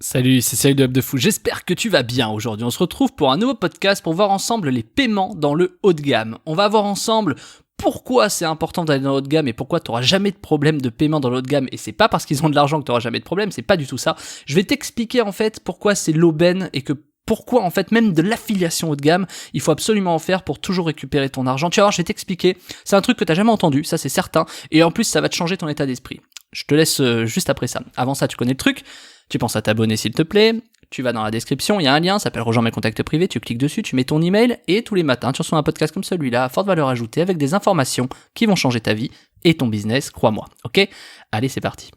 Salut, c'est Cyril de Hub de Fou, j'espère que tu vas bien aujourd'hui. On se retrouve pour un nouveau podcast pour voir ensemble les paiements dans le haut de gamme. On va voir ensemble pourquoi c'est important d'aller dans le haut de gamme et pourquoi tu n'auras jamais de problème de paiement dans le haut de gamme. Et c'est pas parce qu'ils ont de l'argent que tu n'auras jamais de problème, c'est pas du tout ça. Je vais t'expliquer en fait pourquoi c'est l'aubaine et que pourquoi en fait même de l'affiliation haut de gamme, il faut absolument en faire pour toujours récupérer ton argent. Tu vas voir, je vais t'expliquer, c'est un truc que tu n'as jamais entendu, ça c'est certain, et en plus ça va te changer ton état d'esprit. Je te laisse juste après ça. Avant ça, tu connais le truc. Tu penses à t'abonner s'il te plaît, tu vas dans la description, il y a un lien, ça s'appelle Rejoins mes contacts privés, tu cliques dessus, tu mets ton email et tous les matins tu reçois un podcast comme celui-là à forte valeur ajoutée avec des informations qui vont changer ta vie et ton business, crois-moi, ok ? Allez, c'est parti.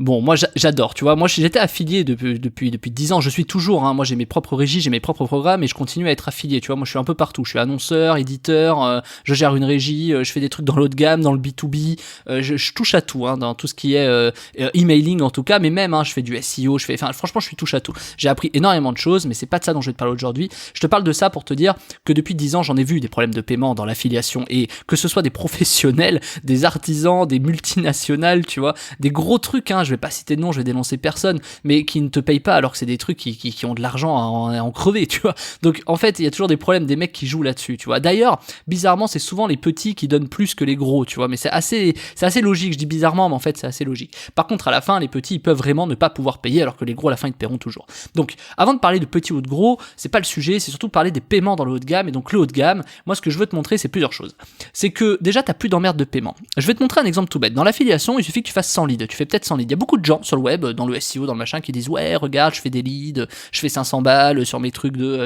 Bon, moi j'adore, tu vois, moi j'étais affilié depuis 10 ans, je suis toujours, moi j'ai mes propres régies, j'ai mes propres programmes et je continue à être affilié, tu vois, moi je suis un peu partout, je suis annonceur, éditeur, je gère une régie, je fais des trucs dans le haut de gamme, dans le B2B, je touche à tout, dans tout ce qui est emailing en tout cas, mais même je fais du SEO, franchement je suis touche à tout. J'ai appris énormément de choses, mais c'est pas de ça dont je vais te parler aujourd'hui. Je te parle de ça pour te dire que depuis 10 ans j'en ai vu des problèmes de paiement dans l'affiliation et que ce soit des professionnels, des artisans, des multinationales, tu vois, des gros trucs, je vais pas citer de nom, je vais dénoncer personne, mais qui ne te payent pas alors que c'est des trucs qui ont de l'argent à en crever, tu vois. Donc en fait, il y a toujours des problèmes des mecs qui jouent là-dessus, tu vois. D'ailleurs, bizarrement, c'est souvent les petits qui donnent plus que les gros, tu vois, mais c'est assez logique, je dis bizarrement, mais en fait, c'est assez logique. Par contre, à la fin, les petits, ils peuvent vraiment ne pas pouvoir payer alors que les gros, à la fin, ils te paieront toujours. Donc, avant de parler de petits ou de gros, c'est pas le sujet, c'est surtout de parler des paiements dans le haut de gamme. Et donc, le haut de gamme, moi, ce que je veux te montrer, c'est plusieurs choses. C'est que déjà, t'as plus d'emmerde de paiement. Je vais te montrer un exemple tout bête. Dans l'affiliation, il suffit que tu fasses 100 leads. Tu fais peut-être 100 leads. Il y a beaucoup de gens sur le web, dans le SEO, dans le machin, qui disent ouais, regarde, je fais des leads, je fais 500 balles sur mes trucs de,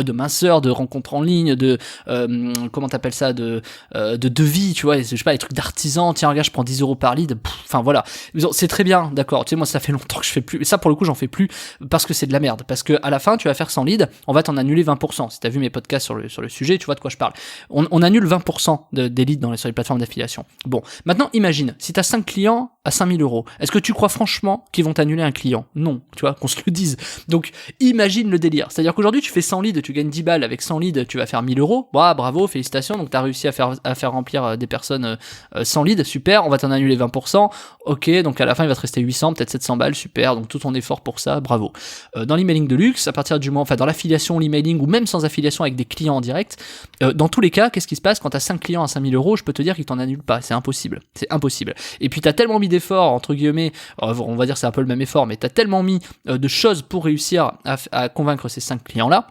de minceur, de rencontres en ligne, de, comment t'appelles ça, de devis, tu vois, je sais pas, les trucs d'artisan, tiens, regarde, je prends 10 € par lead, enfin voilà. C'est très bien, d'accord, tu sais, moi, ça fait longtemps que je fais plus, ça, pour le coup, j'en fais plus, parce que c'est de la merde, parce que à la fin, tu vas faire 100 leads, on va t'en annuler 20%. Si t'as vu mes podcasts sur le sujet, tu vois de quoi je parle. On annule 20% des leads sur les plateformes d'affiliation. Bon, maintenant, imagine, si t'as 5 clients à 5 000 €, est-ce que tu crois franchement qu'ils vont t'annuler un client? Non, tu vois, qu'on se le dise. Donc, imagine le délire. C'est-à-dire qu'aujourd'hui, tu fais 100 leads, tu gagnes 10 balles, avec 100 leads, tu vas faire 1 000 €. Bah, bravo, félicitations, donc t'as réussi à faire remplir des personnes 100 leads, super, on va t'en annuler 20%. Ok, donc à la fin, il va te rester 800, peut-être 700 balles, super, donc tout ton effort pour ça, bravo. Dans l'emailing de luxe, à partir du moment, dans l'affiliation, l'emailing, ou même sans affiliation avec des clients en direct, dans tous les cas, qu'est-ce qui se passe quand t'as 5 clients à 5 000 €? Je peux te dire qu'ils t'en annulent pas, c'est impossible. Et puis t'as tellement mis d'efforts, entre guillemets, on va dire c'est un peu le même effort, mais t'as tellement mis de choses pour réussir à convaincre ces 5 clients-là,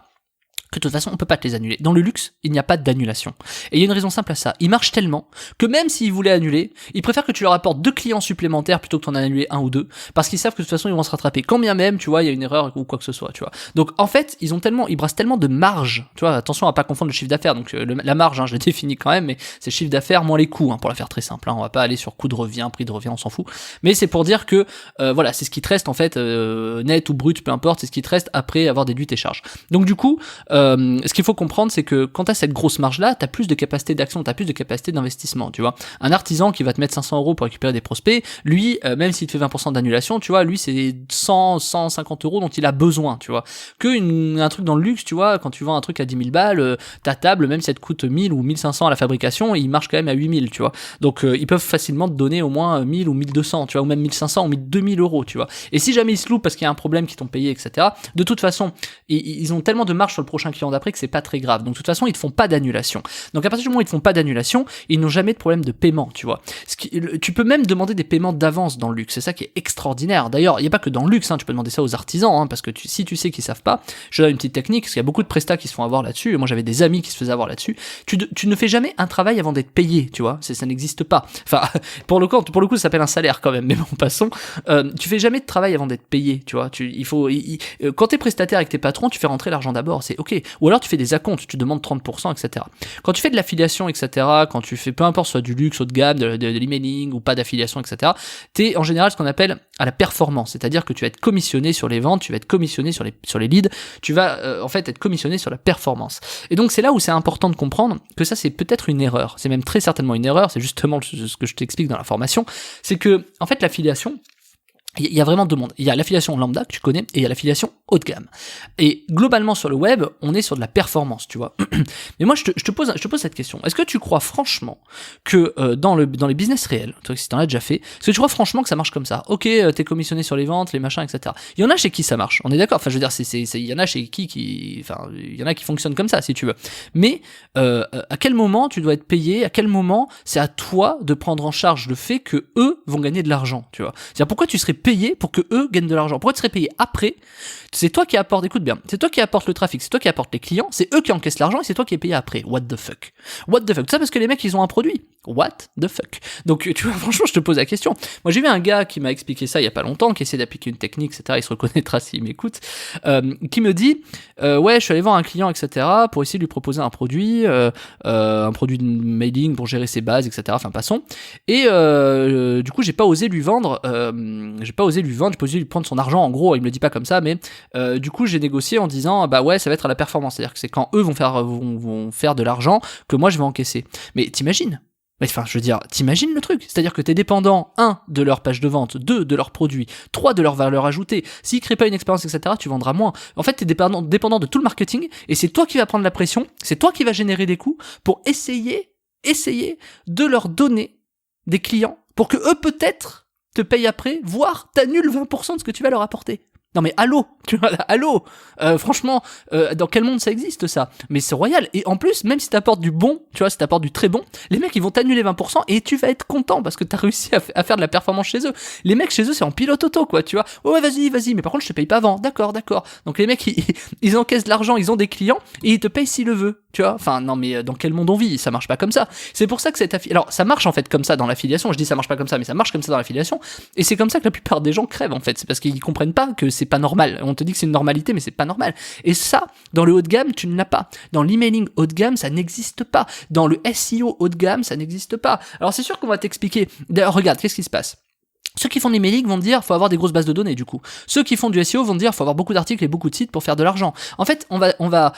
que de toute façon, on peut pas te les annuler. Dans le luxe, il n'y a pas d'annulation. Et il y a une raison simple à ça. Ils marchent tellement que même s'ils voulaient annuler, ils préfèrent que tu leur apportes 2 clients supplémentaires plutôt que t'en annuler 1 ou 2, parce qu'ils savent que de toute façon, ils vont se rattraper. Quand bien même, tu vois, il y a une erreur ou quoi que ce soit, tu vois. Donc, en fait, ils brassent tellement de marge, tu vois, attention à pas confondre le chiffre d'affaires. Donc, la marge, je l'ai définie quand même, mais c'est le chiffre d'affaires moins les coûts, pour la faire très simple, on va pas aller sur coût de revient, prix de revient, on s'en fout. Mais c'est pour dire que, voilà, c'est ce qui te reste, en fait, net ou brut, peu importe, c'est ce qui te reste après avoir déduit tes charges. Donc, du coup, ce qu'il faut comprendre, c'est que quand t'as cette grosse marge-là, t'as plus de capacité d'action, t'as plus de capacité d'investissement, tu vois. Un artisan qui va te mettre 500 € pour récupérer des prospects, lui, même s'il te fait 20% d'annulation, tu vois, lui, c'est 150 € dont il a besoin, tu vois. Un truc dans le luxe, tu vois, quand tu vends un truc à 10 000 balles, ta table, même si elle te coûte 1000 ou 1500 à la fabrication, il marche quand même à 8000, tu vois. Donc, ils peuvent facilement te donner au moins 1000 ou 1200, tu vois, ou même 1500 ou 2000 €, tu vois. Et si jamais ils se loupent parce qu'il y a un problème qu'ils t'ont payé, etc., de toute façon, ils ont tellement de marge sur le prochain client d'après que c'est pas très grave. Donc de toute façon, ils te font pas d'annulation. Donc à partir du moment où ils te font pas d'annulation, ils n'ont jamais de problème de paiement, tu vois. Tu peux même demander des paiements d'avance dans le luxe, c'est ça qui est extraordinaire. D'ailleurs, il y a pas que dans le luxe, tu peux demander ça aux artisans, parce que si tu sais qu'ils savent pas, je donne une petite technique, parce qu'il y a beaucoup de prestats qui se font avoir là-dessus, et moi j'avais des amis qui se faisaient avoir là-dessus. Tu ne fais jamais un travail avant d'être payé, tu vois, ça n'existe pas. Enfin, pour le coup, ça s'appelle un salaire quand même, mais bon, passons. Tu fais jamais de travail avant d'être payé, tu vois. Quand t'es prestataire avec tes patrons, tu fais rentrer l'argent d'abord, c'est ok. Ou alors tu fais des acomptes, tu demandes 30%, etc. Quand tu fais de l'affiliation, etc., quand tu fais peu importe, soit du luxe, haut de gamme, de l'emailing ou pas d'affiliation, etc., t'es en général ce qu'on appelle à la performance, c'est-à-dire que tu vas être commissionné sur les ventes, tu vas être commissionné sur les leads, tu vas en fait être commissionné sur la performance. Et donc c'est là où c'est important de comprendre que ça c'est peut-être une erreur, c'est même très certainement une erreur, c'est justement ce que je t'explique dans la formation, c'est que en fait l'affiliation, il y a vraiment deux mondes. Il y a l'affiliation lambda que tu connais et il y a l'affiliation haut de gamme. Et globalement sur le web, on est sur de la performance, tu vois. Mais moi, je te pose cette question. Est-ce que tu crois franchement que dans les business réels, toi, si t'en as déjà fait, est-ce que tu crois franchement que ça marche comme ça? Ok, t'es commissionné sur les ventes, les machins, etc. Il y en a chez qui ça marche, on est d'accord. Enfin, je veux dire, il y en a chez enfin, il y en a qui fonctionnent comme ça, si tu veux. Mais à quel moment tu dois être payé? À quel moment c'est à toi de prendre en charge le fait que eux vont gagner de l'argent, tu vois? C'est-à-dire, pourquoi tu serais payé pour que eux gagnent de l'argent? Pourquoi tu serais payé après? C'est toi qui apporte, écoute bien, c'est toi qui apporte le trafic, c'est toi qui apporte les clients, c'est eux qui encaissent l'argent et c'est toi qui es payé après. What the fuck? What the fuck? Tout ça parce que les mecs, ils ont un produit. What the fuck? Donc, tu vois, franchement, je te pose la question. Moi, j'ai vu un gars qui m'a expliqué ça il y a pas longtemps, qui essaie d'appliquer une technique, etc. Il se reconnaîtra s'il m'écoute, qui me dit, ouais, je suis allé voir un client, etc. pour essayer de lui proposer un produit de mailing pour gérer ses bases, etc. Enfin, passons. Et du coup, j'ai pas osé lui vendre, j'ai pas osé lui prendre son argent. En gros, il me le dit pas comme ça, mais du coup, j'ai négocié en disant, bah ouais, ça va être à la performance. C'est-à-dire que c'est quand eux vont faire de l'argent que moi je vais encaisser. Mais t'imagines? Enfin, je veux dire, t'imagines le truc? C'est-à-dire que t'es dépendant, 1, de leur page de vente, 2, de leurs produits, 3, de leur valeur ajoutée. S'ils créent pas une expérience, etc., tu vendras moins. En fait, t'es dépendant de tout le marketing, et c'est toi qui vas prendre la pression, c'est toi qui vas générer des coûts pour essayer de leur donner des clients pour que eux, peut-être, te payent après, voire t'annules 20% de ce que tu vas leur apporter. Non mais allô, tu vois, allô, franchement, dans quel monde ça existe ça? Mais c'est royal, et en plus, même si t'apportes du bon, tu vois, si t'apportes du très bon, les mecs ils vont t'annuler 20% et tu vas être content parce que t'as réussi à faire de la performance chez eux. Les mecs chez eux c'est en pilote auto quoi, tu vois, ouais vas-y, mais par contre je te paye pas avant, d'accord. Donc les mecs ils encaissent de l'argent, ils ont des clients et ils te payent s'ils le veulent. Tu vois, enfin non mais dans quel monde on vit? Ça marche pas comme ça. C'est pour ça que alors ça marche en fait comme ça dans l'affiliation. Je dis ça marche pas comme ça, mais ça marche comme ça dans l'affiliation. Et c'est comme ça que la plupart des gens crèvent en fait. C'est parce qu'ils comprennent pas que c'est pas normal. On te dit que c'est une normalité, mais c'est pas normal. Et ça, dans le haut de gamme, tu ne l'as pas. Dans l'emailing haut de gamme, ça n'existe pas. Dans le SEO haut de gamme, ça n'existe pas. Alors c'est sûr qu'on va t'expliquer. D'ailleurs, regarde, qu'est-ce qui se passe? Ceux qui font de l'emailing vont te dire faut avoir des grosses bases de données du coup. Ceux qui font du SEO vont te dire faut avoir beaucoup d'articles et beaucoup de sites pour faire de l'argent. En fait, on va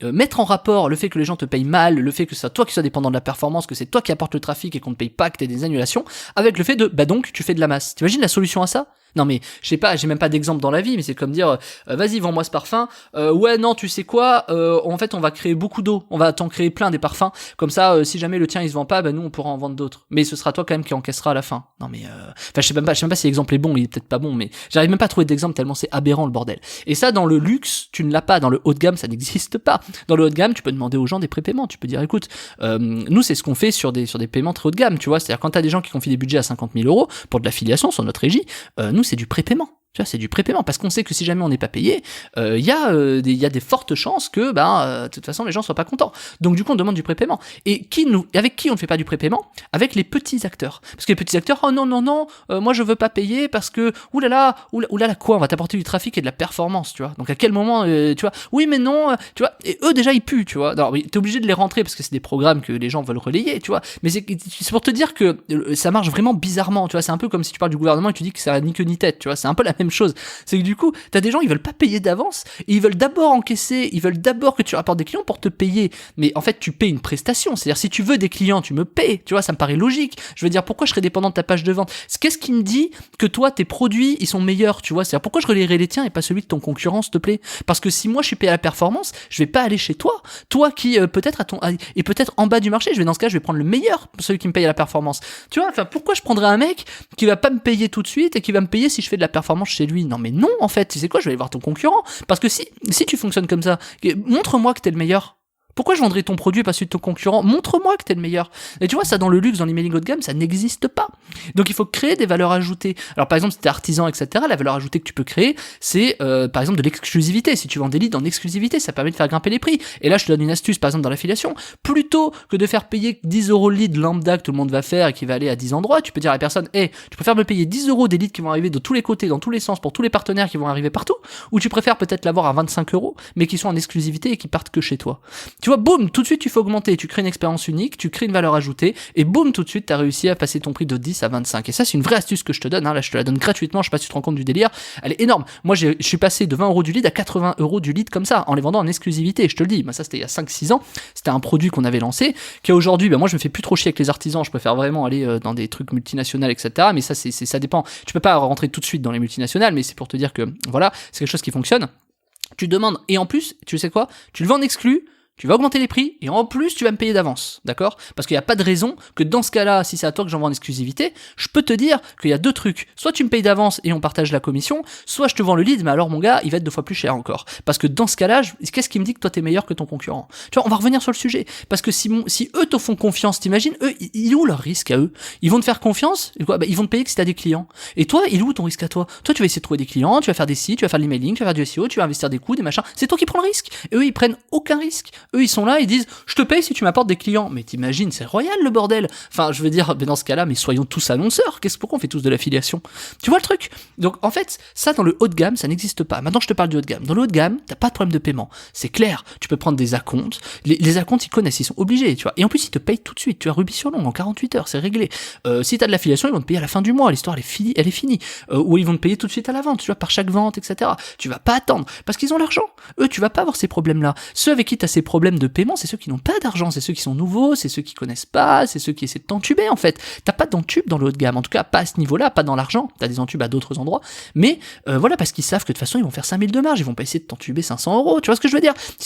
mettre en rapport le fait que les gens te payent mal, le fait que c'est toi qui sois dépendant de la performance, que c'est toi qui apporte le trafic et qu'on ne paye pas, que t'aies des annulations, avec le fait de bah donc tu fais de la masse. T'imagines la solution à ça? Non mais je sais pas, j'ai même pas d'exemple dans la vie, mais c'est comme dire vas-y vends-moi ce parfum. Ouais non tu sais quoi, en fait on va créer beaucoup d'eau, on va t'en créer plein des parfums. Comme ça si jamais le tien il se vend pas, bah nous on pourra en vendre d'autres. Mais ce sera toi quand même qui encaissera à la fin. Non mais enfin je sais même pas si l'exemple est bon, il est peut-être pas bon, mais j'arrive même pas à trouver d'exemple tellement c'est aberrant le bordel. Et ça dans le luxe tu ne l'as pas, dans le haut de gamme ça n'existe pas. Dans le haut de gamme tu peux demander aux gens des prépaiements, tu peux dire écoute nous c'est ce qu'on fait sur des paiements très haut de gamme, tu vois, c'est-à-dire quand t'as des gens qui confient des budgets à 50 000 euros pour de l'affiliation sur notre régie, nous c'est du prépaiement. Tu vois, c'est du prépaiement parce qu'on sait que si jamais on n'est pas payé, il y a des fortes chances que, de toute façon, les gens soient pas contents. Donc du coup, on demande du prépaiement. Et avec qui on ne fait pas du prépaiement? Avec les petits acteurs. Parce que les petits acteurs, oh non, moi je veux pas payer parce que, oulala, quoi, on va t'apporter du trafic et de la performance, tu vois. Donc à quel moment, tu vois, oui mais non, tu vois. Et eux déjà ils puent, tu vois. Alors t'es obligé de les rentrer parce que c'est des programmes que les gens veulent relayer, tu vois. Mais c'est pour te dire que ça marche vraiment bizarrement, tu vois. C'est un peu comme si tu parles du gouvernement et tu dis que ça a ni queue ni tête, tu vois. C'est un peu la même chose. C'est que du coup, t'as des gens, ils veulent pas payer d'avance, et ils veulent d'abord encaisser, ils veulent d'abord que tu rapportes des clients pour te payer. Mais en fait, tu payes une prestation. C'est-à-dire, si tu veux des clients, tu me payes. Tu vois, ça me paraît logique. Je veux dire, pourquoi je serais dépendant de ta page de vente? Qu'est-ce qui me dit que toi, tes produits, ils sont meilleurs, tu vois? C'est-à-dire, pourquoi je relayerais les tiens et pas celui de ton concurrent, s'il te plaît? Parce que si moi, je suis payé à la performance, je vais pas aller chez toi. Toi qui, peut-être est peut-être en bas du marché, dans ce cas, je vais prendre le meilleur, celui qui me paye à la performance. Tu vois, enfin, pourquoi je prendrais un mec qui va pas me payer tout de suite et qui va me payer si je fais de la performance chez lui? Non mais non en fait, tu sais quoi, je vais aller voir ton concurrent, parce que si tu fonctionnes comme ça, montre-moi que t'es le meilleur. Pourquoi je vendrais ton produit et pas celui de ton concurrent? Montre-moi que t'es le meilleur. Et tu vois, ça dans le luxe, dans l'emailing haut de gamme, ça n'existe pas. Donc il faut créer des valeurs ajoutées. Alors par exemple, si t'es artisan, etc., la valeur ajoutée que tu peux créer, c'est par exemple de l'exclusivité. Si tu vends des leads en exclusivité, ça permet de faire grimper les prix. Et là, je te donne une astuce, par exemple dans l'affiliation. Plutôt que de faire payer 10 € le lead lambda que tout le monde va faire et qui va aller à 10 endroits, tu peux dire à la personne, hey, tu préfères me payer 10 € des leads qui vont arriver de tous les côtés, dans tous les sens, pour tous les partenaires qui vont arriver partout, ou tu préfères peut-être l'avoir à 25 €, mais qui sont en exclusivité et qui partent que chez toi. Tu vois, boum, tout de suite tu fais augmenter, tu crées une expérience unique, tu crées une valeur ajoutée, et boum, tout de suite t'as réussi à passer ton prix de 10 à 25. Et ça, c'est une vraie astuce que je te donne, hein. Là je te la donne gratuitement, je sais pas si tu te rends compte du délire, elle est énorme. Moi je suis passé de 20 € du lead à 80 € du lead comme ça, en les vendant en exclusivité, je te le dis. Moi ça c'était il y a 5-6 ans, c'était un produit qu'on avait lancé, qui aujourd'hui, moi je me fais plus trop chier avec les artisans, je préfère vraiment aller dans des trucs multinationales, etc. Mais ça dépend, tu peux pas rentrer tout de suite dans les multinationales, mais c'est pour te dire que voilà, c'est quelque chose qui fonctionne. tu demandes, et en plus, tu sais quoi, tu le vends en exclu, tu vas augmenter les prix, et en plus, tu vas me payer d'avance, d'accord? Parce qu'il n'y a pas de raison que dans ce cas-là, si c'est à toi que j'en vends en exclusivité, je peux te dire qu'il y a deux trucs. Soit tu me payes d'avance et on partage la commission, soit je te vends le lead, mais alors mon gars, il va être 2 fois plus cher encore. Parce que dans ce cas-là, qu'est-ce qui me dit que toi t'es meilleur que ton concurrent? Tu vois, on va revenir sur le sujet. Parce que si eux te font confiance, t'imagines, eux, il est où leur risque à eux? Ils vont te faire confiance, et quoi? Bah, ils vont te payer que si t'as des clients. Et toi, il est où ton risque à toi? Toi, tu vas essayer de trouver des clients, tu vas faire des sites, tu vas faire de l'emailing, tu vas faire du SEO, tu vas investir des coûts, des machins. C'est toi qui prends le risque. Et eux, ils prennent aucun risque. Eux, ils sont là, ils disent, je te paye si tu m'apportes des clients. Mais t'imagines, c'est royal le bordel. Enfin, je veux dire, mais dans ce cas-là, mais soyons tous annonceurs. Pourquoi on fait tous de l'affiliation? Tu vois le truc? Donc en fait, ça dans le haut de gamme, ça n'existe pas. Maintenant, je te parle du haut de gamme. Dans le haut de gamme, t'as pas de problème de paiement. C'est clair. Tu peux prendre des acomptes. Les acomptes, ils connaissent, ils sont obligés, tu vois. Et en plus, ils te payent tout de suite. Tu as Ruby sur Long en 48 heures, c'est réglé. Si t'as de l'affiliation, ils vont te payer à la fin du mois. L'histoire, elle est finie. Ou ils vont te payer tout de suite à la vente, tu vois, par chaque vente, etc. Tu vas pas attendre parce qu'ils ont l'argent. Eux, tu vas pas avoir ces problèmes-là. Ceux avec qui t'as ces problèmes de paiement, c'est ceux qui n'ont pas d'argent, c'est ceux qui sont nouveaux, c'est ceux qui connaissent pas, c'est ceux qui essaient de t'entuber en fait. T'as pas d'entube dans le haut de gamme, en tout cas pas à ce niveau-là, pas dans l'argent, t'as des entubes à d'autres endroits, mais voilà, parce qu'ils savent que de toute façon ils vont faire 5000 de marge, ils vont pas essayer de t'entuber 500 €, tu vois ce que je veux dire? Ils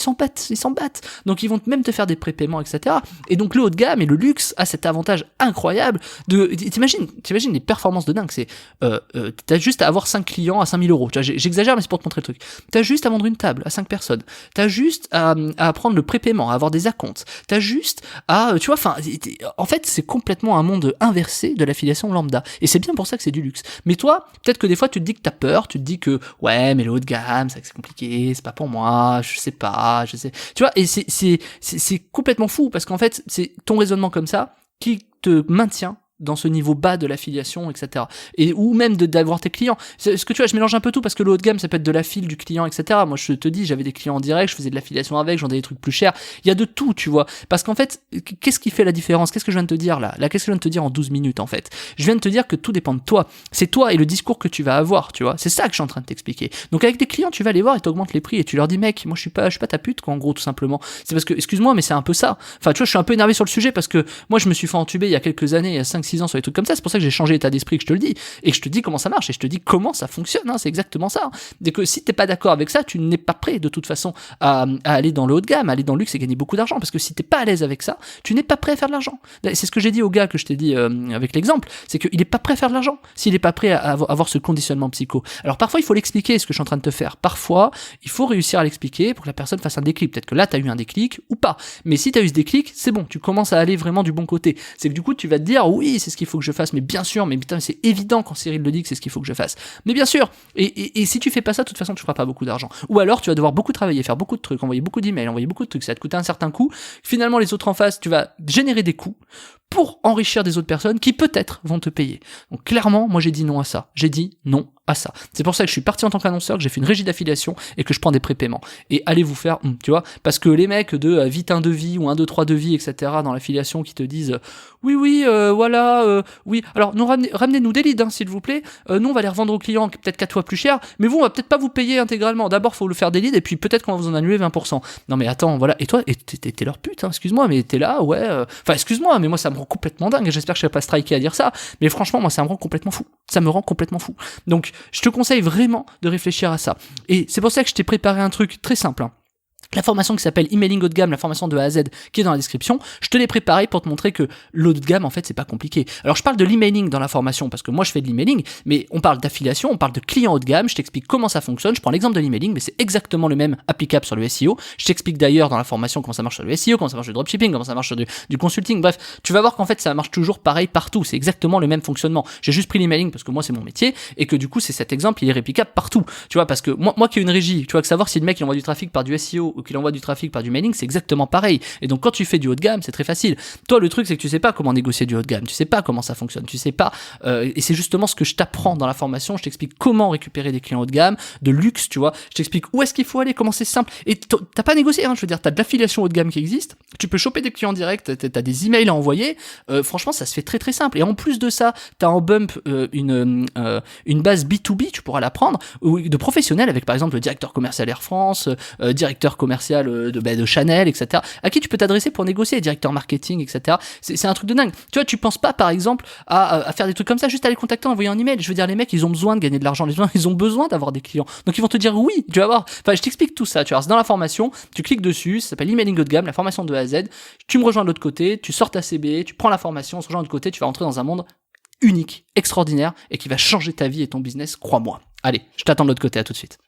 s'en battent, donc ils vont même te faire des prépaiements, etc. Et donc le haut de gamme et le luxe a cet avantage incroyable de, t'imagines les performances de dingue, c'est, t'as juste à avoir 5 clients à 5000 €, tu vois, j'exagère mais c'est pour te montrer le truc, t'as juste à vendre une table à 5 personnes, t'as juste à prendre le prépaiement, à avoir des acomptes, t'as juste à, tu vois, enfin, en fait, c'est complètement un monde inversé de l'affiliation lambda. Et c'est bien pour ça que c'est du luxe. Mais toi, peut-être que des fois, tu te dis que t'as peur, tu te dis que, ouais, mais le haut de gamme, c'est compliqué, c'est pas pour moi, je sais pas, tu vois, et c'est complètement fou, parce qu'en fait, c'est ton raisonnement comme ça qui te maintient dans ce niveau bas de l'affiliation, etc. Et, ou même d'avoir tes clients. Ce que tu vois, je mélange un peu tout parce que le haut de gamme, ça peut être de la file, du client, etc. Moi, je te dis, j'avais des clients en direct, je faisais de l'affiliation avec, j'en des trucs plus chers. Il y a de tout, tu vois. Parce qu'en fait, qu'est-ce qui fait la différence? Qu'est-ce que je viens de te dire là? Qu'est-ce que je viens de te dire en 12 minutes, en fait? Je viens de te dire que tout dépend de toi. C'est toi et le discours que tu vas avoir, tu vois. C'est ça que je suis en train de t'expliquer. Donc, avec des clients, tu vas aller voir et t'augmentes les prix et tu leur dis, mec, moi, je suis pas ta pute, quoi, en gros, tout simplement. C'est parce que, excuse-moi, mais c'est un peu ça. Enfin, tu vois, je suis un peu énervé sur le sujet parce que moi, je me suis fait entuber il y a quelques années, il y a 5-6 ans sur des trucs comme ça. C'est pour ça que j'ai changé l'état d'esprit, que je te le dis, et que je te dis comment ça marche, et je te dis comment ça fonctionne, hein, c'est exactement ça. Dès que si t'es pas d'accord avec ça, tu n'es pas prêt de toute façon à aller dans le haut de gamme, à aller dans le luxe et gagner beaucoup d'argent, parce que si t'es pas à l'aise avec ça, tu n'es pas prêt à faire de l'argent. C'est ce que j'ai dit au gars que je t'ai dit avec l'exemple, c'est qu'il est pas prêt à faire de l'argent, s'il est pas prêt à avoir ce conditionnement psycho. Alors parfois il faut l'expliquer, ce que je suis en train de te faire, parfois il faut réussir à l'expliquer pour que la personne fasse un déclic. Peut-être que là t'as eu un déclic ou pas, mais si t'as eu ce déclic, c'est bon, tu commences à aller vraiment du bon côté. C'est que du coup tu vas te dire, oui, c'est ce qu'il faut que je fasse, mais bien sûr, mais putain, c'est évident quand Cyril le dit que c'est ce qu'il faut que je fasse. Mais bien sûr, et si tu fais pas ça, de toute façon, tu feras pas beaucoup d'argent. Ou alors, tu vas devoir beaucoup travailler, faire beaucoup de trucs, envoyer beaucoup d'emails, envoyer beaucoup de trucs, ça va te coûter un certain coût. Finalement, les autres en face, tu vas générer des coûts pour enrichir des autres personnes qui peut-être vont te payer. Donc clairement, moi j'ai dit non à ça. J'ai dit non à ça. C'est pour ça que je suis parti en tant qu'annonceur, que j'ai fait une régie d'affiliation et que je prends des prépaiements. Et allez vous faire, tu vois, parce que les mecs de vite un devis ou 1, 2, 3 devis, etc. dans l'affiliation qui te disent oui, voilà, oui, alors nous ramenez-nous des leads, hein, s'il vous plaît. Nous on va les revendre aux clients peut-être 4 fois plus cher, mais vous on va peut-être pas vous payer intégralement. D'abord faut le faire des leads et puis peut-être qu'on va vous en annuler 20%. Non mais attends, voilà. Et toi, t'es leur pute, hein, excuse-moi, mais t'es là, ouais. Enfin excuse-moi, mais moi ça me rend complètement dingue. J'espère que je vais pas striker à dire ça, mais franchement moi ça me rend complètement fou. Ça me rend complètement fou. Donc je te conseille vraiment de réfléchir à ça. Et c'est pour ça que je t'ai préparé un truc très simple, hein. La formation qui s'appelle Emailing haut de gamme, la formation de A à Z qui est dans la description, je te l'ai préparée pour te montrer que l'haut de gamme en fait c'est pas compliqué. Alors je parle de l'emailing dans la formation parce que moi je fais de l'emailing, mais on parle d'affiliation, on parle de clients haut de gamme, je t'explique comment ça fonctionne, je prends l'exemple de l'emailing mais c'est exactement le même applicable sur le SEO, je t'explique d'ailleurs dans la formation comment ça marche sur le SEO, comment ça marche sur le dropshipping, comment ça marche sur du consulting, bref, tu vas voir qu'en fait ça marche toujours pareil partout, c'est exactement le même fonctionnement. J'ai juste pris l'emailing parce que moi c'est mon métier et que du coup c'est cet exemple, il est réplicable partout, tu vois, parce que moi qui ai une régie, tu vois, que savoir si le mec il envoie du trafic par du SEO ou qu'il envoie du trafic par du mailing, c'est exactement pareil. Et donc quand tu fais du haut de gamme, c'est très facile. Toi, le truc, c'est que tu sais pas comment négocier du haut de gamme, tu sais pas comment ça fonctionne, tu sais pas. Et c'est justement ce que je t'apprends dans la formation. Je t'explique comment récupérer des clients haut de gamme, de luxe, tu vois. Je t'explique où est-ce qu'il faut aller, comment c'est simple. Et t'as pas négocié, hein. Je veux dire, t'as de l'affiliation haut de gamme qui existe. Tu peux choper des clients directs, t'as des emails à envoyer. Franchement, ça se fait très très simple. Et en plus de ça, t'as en bump une base B2B, tu pourras la prendre, de professionnels avec par exemple le directeur commercial Air France, directeur commercial commercial de Chanel, etc. À qui tu peux t'adresser pour négocier, les directeurs marketing, etc. C'est un truc de dingue. Tu vois, tu penses pas, par exemple, à faire des trucs comme ça, juste à les contacter, envoyer un email. Je veux dire, les mecs, ils ont besoin de gagner de l'argent, les gens, ils ont besoin d'avoir des clients. Donc ils vont te dire oui, tu vas voir. Enfin, je t'explique tout ça, tu vois. C'est dans la formation, tu cliques dessus, ça s'appelle l'emailing haut de gamme, la formation de A à Z. Tu me rejoins de l'autre côté, tu sors ta CB, tu prends la formation, on se rejoint de l'autre côté, tu vas rentrer dans un monde unique, extraordinaire, et qui va changer ta vie et ton business, crois-moi. Allez, je t'attends de l'autre côté, à tout de suite.